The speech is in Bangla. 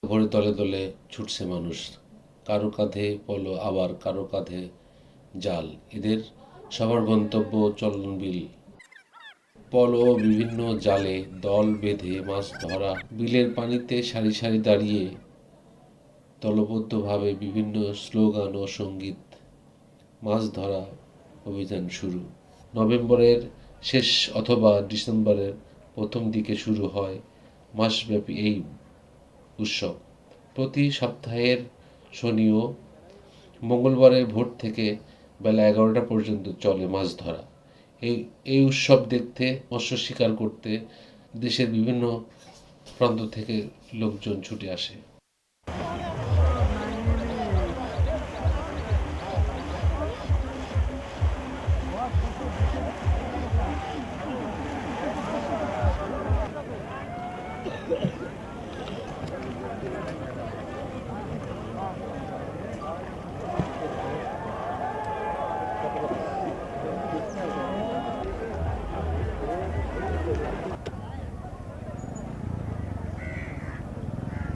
ভোরে দলে দলে ছুটছে মানুষ, কারো কাঁধে পলো আবার কারো কাঁধে জাল। এদের সবার গন্তব্য চলনবিল। পলো ও বিভিন্ন জালে দল বেঁধে মাছ ধরা। বিলের পানিতে সারি সারি দাঁড়িয়ে দলবদ্ধভাবে বিভিন্ন স্লোগান ও সঙ্গীত। মাছ ধরা অভিযান শুরু। নভেম্বরের শেষ অথবা ডিসেম্বরের প্রথম দিকে শুরু হয় মাসব্যাপী এই উৎসব। প্রতি সপ্তাহের শনি ও মঙ্গলবারের ভোর থেকে বেলা 11টা পর্যন্ত চলে মাছ ধরা। এই উৎসব দেখতে, মৎস্য শিকার করতে দেশের বিভিন্ন প্রান্ত থেকে লোকজন ছুটে আসে।